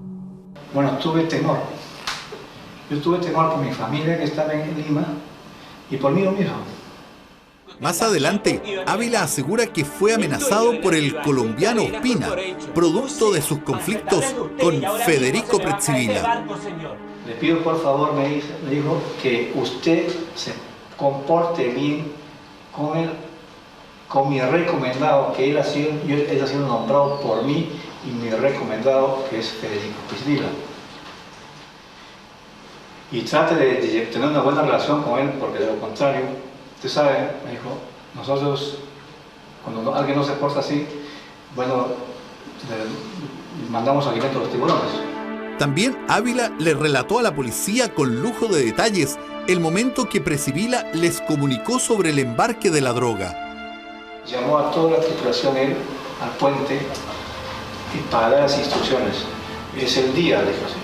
Bueno, tuve temor. Yo tuve temor por mi familia que estaba en Lima y por mí mismo. Más adelante, Ávila asegura que fue amenazado por el colombiano Ospina, producto de sus conflictos con Federico Prezzivilla. Le pido por favor, me dijo, que usted se comporte bien con mi recomendado, que él ha sido nombrado por mí, y mi recomendado, que es Federico Prezzivilla. Y trate de tener una buena relación con él, porque de lo contrario, usted sabe, me dijo, nosotros, cuando alguien no se porta así, bueno, mandamos alimento a los tiburones. También Ávila le relató a la policía con lujo de detalles el momento que Prezzivilla les comunicó sobre el embarque de la droga. Llamó a toda la tripulación él al puente y para dar las instrucciones. Es el día, le dijo así.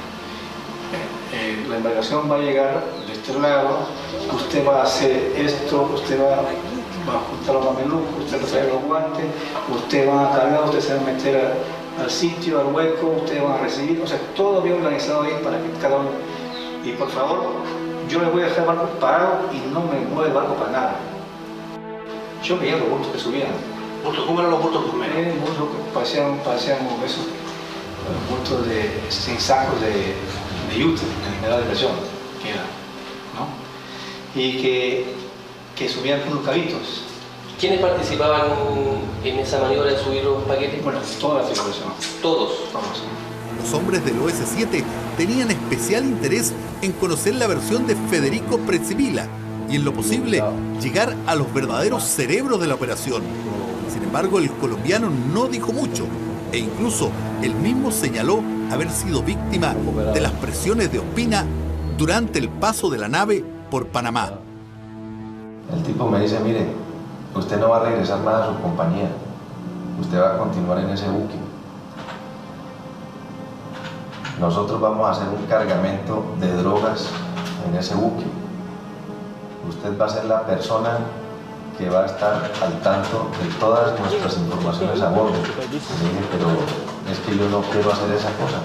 La embarcación va a llegar de este lado, usted va a hacer esto, usted va a juntar los mamelucos, usted va a traer los guantes, usted va a cargar, usted se va a meter al sitio, al hueco, ustedes van a recibir, o sea, todo bien organizado ahí para que cada uno... Y por favor, yo le voy a dejar el barco parado y no me mueve el barco para nada. Yo veía los bultos que subían. ¿Cómo eran los bultos que subían? Bultos que parecían esos bultos sin sacos de yute, de la depresión, que era, ¿no? Y que subían con unos cabitos. ¿Quiénes participaban en esa maniobra de subir los paquetes? Bueno, toda la tripulación. Todos. Los hombres del OS-7 tenían especial interés en conocer la versión de Federico Prezzivilla y, en lo posible, llegar a los verdaderos cerebros de la operación. Sin embargo, el colombiano no dijo mucho e incluso él mismo señaló haber sido víctima de las presiones de Ospina durante el paso de la nave por Panamá. El tipo me dice, mire, usted no va a regresar más a su compañía, usted va a continuar en ese buque. Nosotros vamos a hacer un cargamento de drogas en ese buque. Usted va a ser la persona que va a estar al tanto de todas nuestras informaciones a bordo. Le dije, pero es que yo no quiero hacer esa cosa.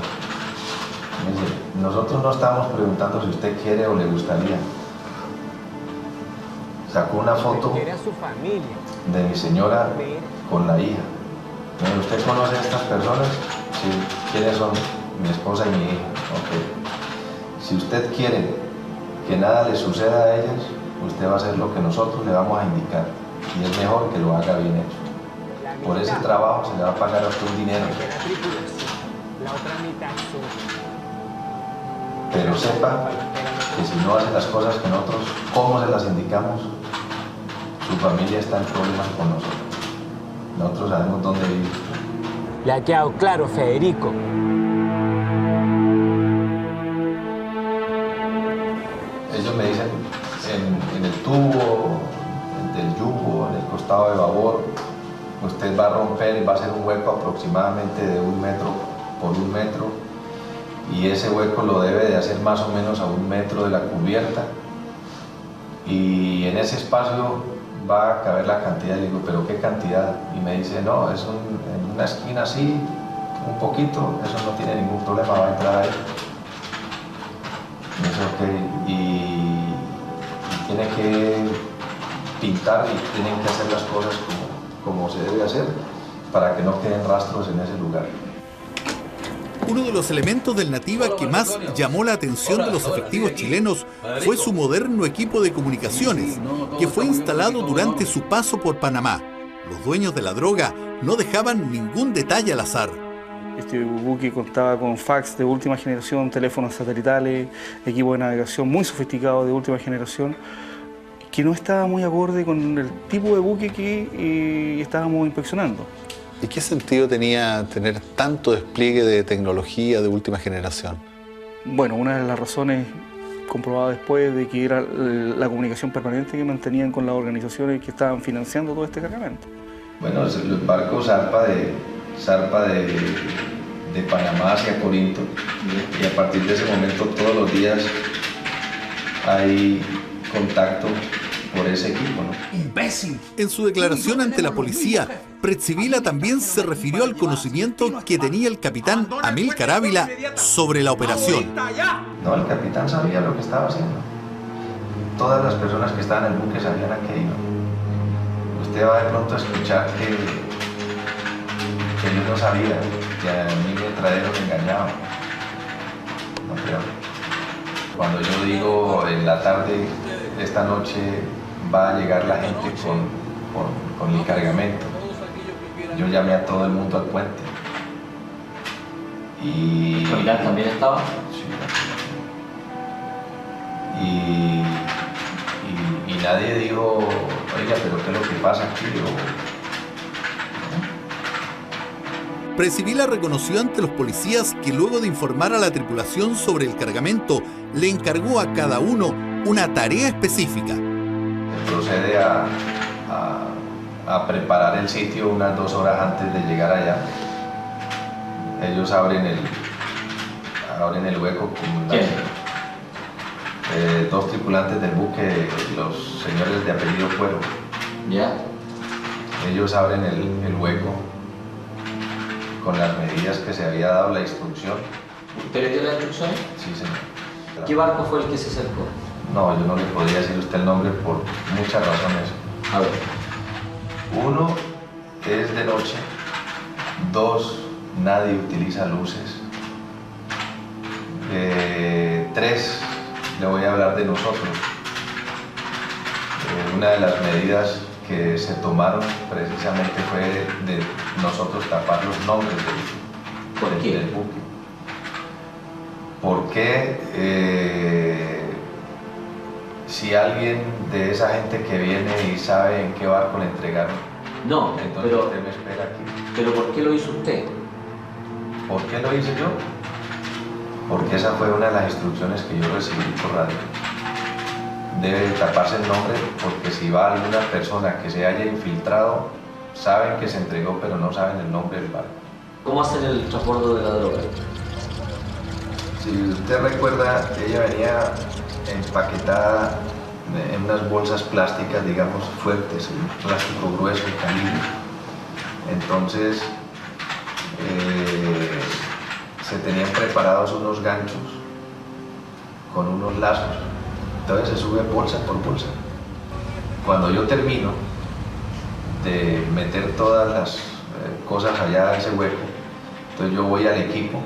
Me dice, nosotros no estamos preguntando si usted quiere o le gustaría. Sacó una foto de mi señora con la hija. ¿Usted conoce a estas personas? Sí. ¿Quiénes son? Mi esposa y mi hija. Okay. Si usted quiere que nada le suceda a ellas, usted va a hacer lo que nosotros le vamos a indicar. Y es mejor que lo haga bien hecho. Por ese trabajo se le va a pagar a usted un dinero. Pero sepa que si no hace las cosas que nosotros, como se las indicamos, su familia está en problemas con nosotros. Nosotros sabemos dónde vive. Le ha quedado claro, Federico. Ellos me dicen, en el tubo del jumbo, en el costado de babor, usted va a romper y va a hacer un hueco aproximadamente de 1 metro por 1 metro, y ese hueco lo debe de hacer más o menos a 1 metro de la cubierta, y en ese espacio va a caber la cantidad. Le digo, ¿pero qué cantidad? Y me dice, no, es en una esquina así, un poquito, eso no tiene ningún problema, va a entrar ahí. Me dice, ok, y tiene que pintar y tienen que hacer las cosas como se debe hacer para que no queden rastros en ese lugar. Uno de los elementos del Nativa que más llamó la atención de los efectivos chilenos fue su moderno equipo de comunicaciones, que fue instalado durante su paso por Panamá. Los dueños de la droga no dejaban ningún detalle al azar. Este buque contaba con fax de última generación, teléfonos satelitales, equipo de navegación muy sofisticado de última generación, que no estaba muy acorde con el tipo de buque que estábamos inspeccionando. ¿Y qué sentido tenía tener tanto despliegue de tecnología de última generación? Bueno, una de las razones comprobadas después de que era la comunicación permanente que mantenían con las organizaciones que estaban financiando todo este cargamento. Bueno, el barco zarpa de Panamá hacia Corinto, y a partir de ese momento todos los días hay contacto por ese equipo, ¿no? ¡Imbécil! En su declaración ante la policía, Prezzivilla también se refirió al conocimiento que tenía el capitán Amílcar Ávila sobre la operación. No, el capitán sabía lo que estaba haciendo. Todas las personas que estaban en el buque sabían a qué iban. Usted va de pronto a escuchar que yo no sabía, que a mí me trajeron engañado. No creo. Cuando yo digo en la tarde, esta noche va a llegar la gente con el cargamento, yo llamé a todo el mundo al puente. Y... ¿Capitán también estaba? Sí. Y nadie dijo, oiga, pero ¿qué es lo que pasa aquí? Prezzivilla reconoció ante los policías que luego de informar a la tripulación sobre el cargamento, le encargó a cada uno una tarea específica. Se procede a preparar el sitio unas 2 horas antes de llegar allá. Ellos abren el hueco con 2 tripulantes del buque, los señores de apellido Cuero. ¿Ya? Ellos abren el hueco con las medidas que se había dado la instrucción. ¿Usted le dio la instrucción? Sí, señor. ¿Qué barco fue el que se acercó? No, yo no le podría decir a usted el nombre por muchas razones. A ver. 1, es de noche. 2, nadie utiliza luces. 3, le voy a hablar de nosotros. Una de las medidas que se tomaron precisamente fue de nosotros tapar los nombres del buque. ¿Por qué? Si alguien de esa gente que viene y sabe en qué barco le entregaron, no, entonces pero, usted me espera aquí. ¿Pero por qué lo hizo usted? ¿Por qué lo hice yo? Porque esa fue una de las instrucciones que yo recibí por radio. Debe taparse el nombre porque si va alguna persona que se haya infiltrado, saben que se entregó pero no saben el nombre del barco. ¿Cómo hacen el transbordo de la droga? Si usted recuerda, ella venía empaquetada en unas bolsas plásticas, digamos, fuertes, un plástico grueso, calibre. Entonces, se tenían preparados unos ganchos con unos lazos. Entonces se sube bolsa por bolsa. Cuando yo termino de meter todas las cosas allá en ese hueco, entonces yo voy al equipo,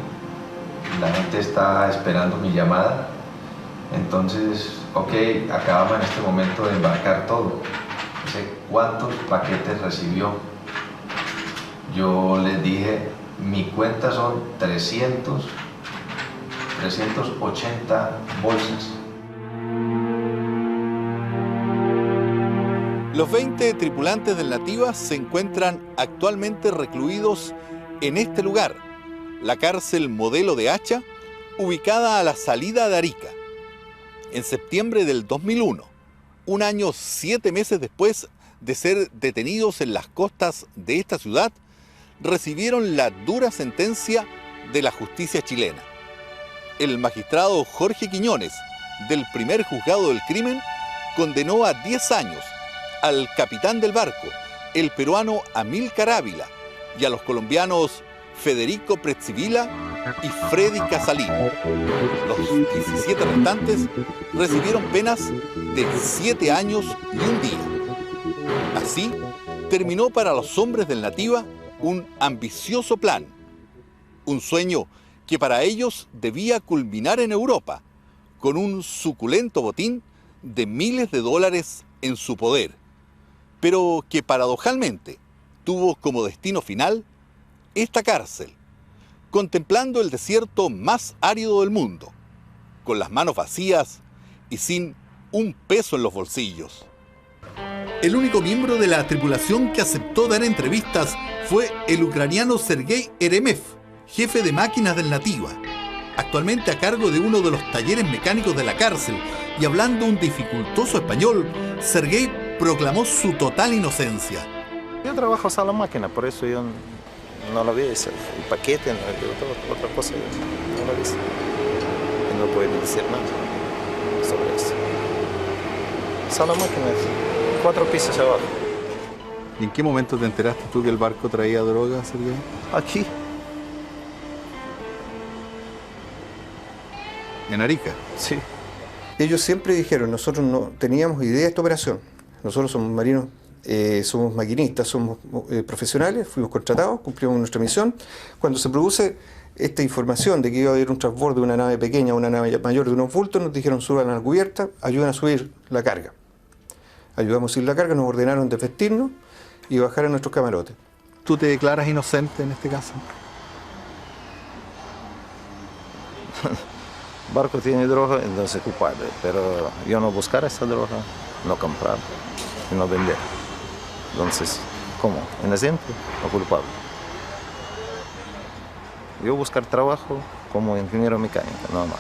la gente está esperando mi llamada, entonces, ok, acabamos en este momento de embarcar todo. Dice, ¿cuántos paquetes recibió? Yo les dije, mi cuenta son 380 bolsas. Los 20 tripulantes del Nativa se encuentran actualmente recluidos en este lugar, la cárcel Modelo de Hacha, ubicada a la salida de Arica. En septiembre del 2001, un año 7 meses después de ser detenidos en las costas de esta ciudad, recibieron la dura sentencia de la justicia chilena. El magistrado Jorge Quiñones, del primer juzgado del crimen, condenó a 10 años al capitán del barco, el peruano Amílcar Ávila, y a los colombianos Federico Pretzivila y Freddy Casalín. Los 17 restantes recibieron penas de 7 años y un día. Así terminó para los hombres del Nativa un ambicioso plan, un sueño que para ellos debía culminar en Europa, con un suculento botín de miles de dólares en su poder, pero que paradojalmente tuvo como destino final esta cárcel, contemplando el desierto más árido del mundo, con las manos vacías y sin un peso en los bolsillos. El único miembro de la tripulación que aceptó dar entrevistas fue el ucraniano Sergei Eremev, jefe de máquinas del Nativa, actualmente a cargo de uno de los talleres mecánicos de la cárcel, y hablando un dificultoso español, Sergei proclamó su total inocencia. Yo trabajo a la máquina, por eso yo no lo vi, el paquete, no, otra cosa, yo no lo vi. Y no puedo decir nada sobre eso. Sala máquina, 4 pisos abajo. ¿Y en qué momento te enteraste tú que el barco traía droga, Sergei? Aquí. ¿En Arica? Sí. Ellos siempre dijeron, nosotros no teníamos idea de esta operación. Nosotros somos marinos, somos maquinistas, somos profesionales, fuimos contratados, cumplimos nuestra misión. Cuando se produce esta información de que iba a haber un transbordo de una nave pequeña a una nave mayor de unos bultos, nos dijeron suban a la cubierta, ayuden a subir la carga. Ayudamos a subir la carga, nos ordenaron de vestirnos y bajar a nuestros camarotes. ¿Tú te declaras inocente en este caso? El barco tiene droga, entonces culpable, pero yo no buscar esa droga, no comprar y no vender. Entonces, ¿cómo? ¿Inocente o culpable? Yo buscar trabajo como ingeniero mecánico, nada más.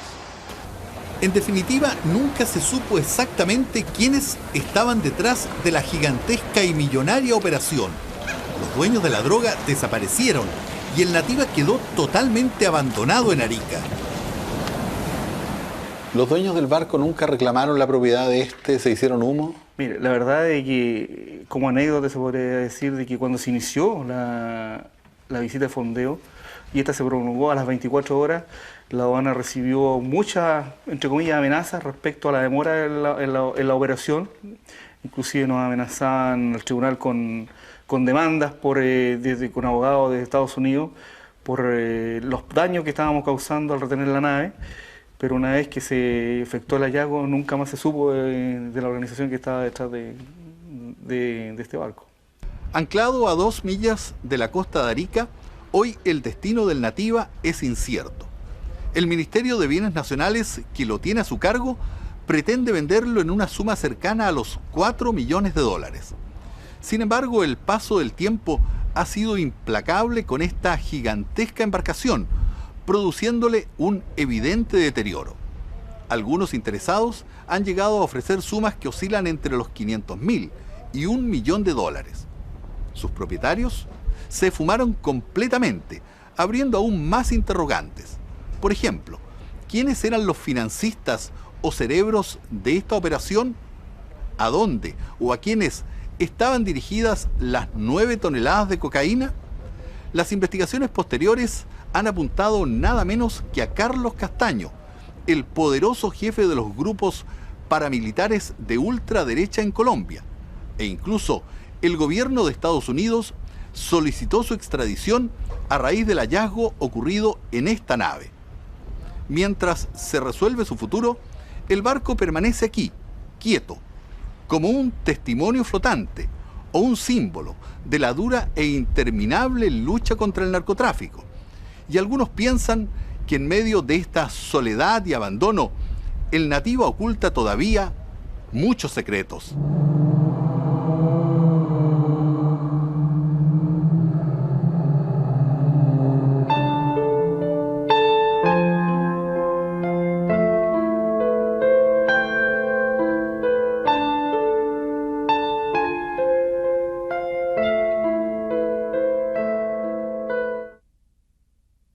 En definitiva, nunca se supo exactamente quiénes estaban detrás de la gigantesca y millonaria operación. Los dueños de la droga desaparecieron y el Nativa quedó totalmente abandonado en Arica. ¿Los dueños del barco nunca reclamaron la propiedad de este? ¿Se hicieron humo? Mire, la verdad es que, como anécdota se podría decir de que cuando se inició la visita de fondeo y esta se prolongó a las 24 horas, la aduana recibió muchas, entre comillas, amenazas respecto a la demora en la operación. Inclusive nos amenazaban el tribunal con demandas con abogados de Estados Unidos por los daños que estábamos causando al retener la nave. Pero una vez que se efectuó el hallazgo, nunca más se supo de la organización que estaba detrás de de este barco. Anclado a 2 millas de la costa de Arica, hoy el destino del Nativa es incierto. El Ministerio de Bienes Nacionales, que lo tiene a su cargo, pretende venderlo en una suma cercana a los 4 millones de dólares. Sin embargo, el paso del tiempo ha sido implacable con esta gigantesca embarcación, produciéndole un evidente deterioro. Algunos interesados han llegado a ofrecer sumas que oscilan entre los 500.000 y $1 millón. Sus propietarios se fumaron completamente, abriendo aún más interrogantes. Por ejemplo, ¿quiénes eran los financistas o cerebros de esta operación? ¿A dónde o a quiénes estaban dirigidas las 9 toneladas de cocaína? Las investigaciones posteriores han apuntado nada menos que a Carlos Castaño, el poderoso jefe de los grupos paramilitares de ultraderecha en Colombia, e incluso el gobierno de Estados Unidos solicitó su extradición a raíz del hallazgo ocurrido en esta nave. Mientras se resuelve su futuro, el barco permanece aquí, quieto, como un testimonio flotante o un símbolo de la dura e interminable lucha contra el narcotráfico. Y algunos piensan que en medio de esta soledad y abandono, el Nativa oculta todavía muchos secretos.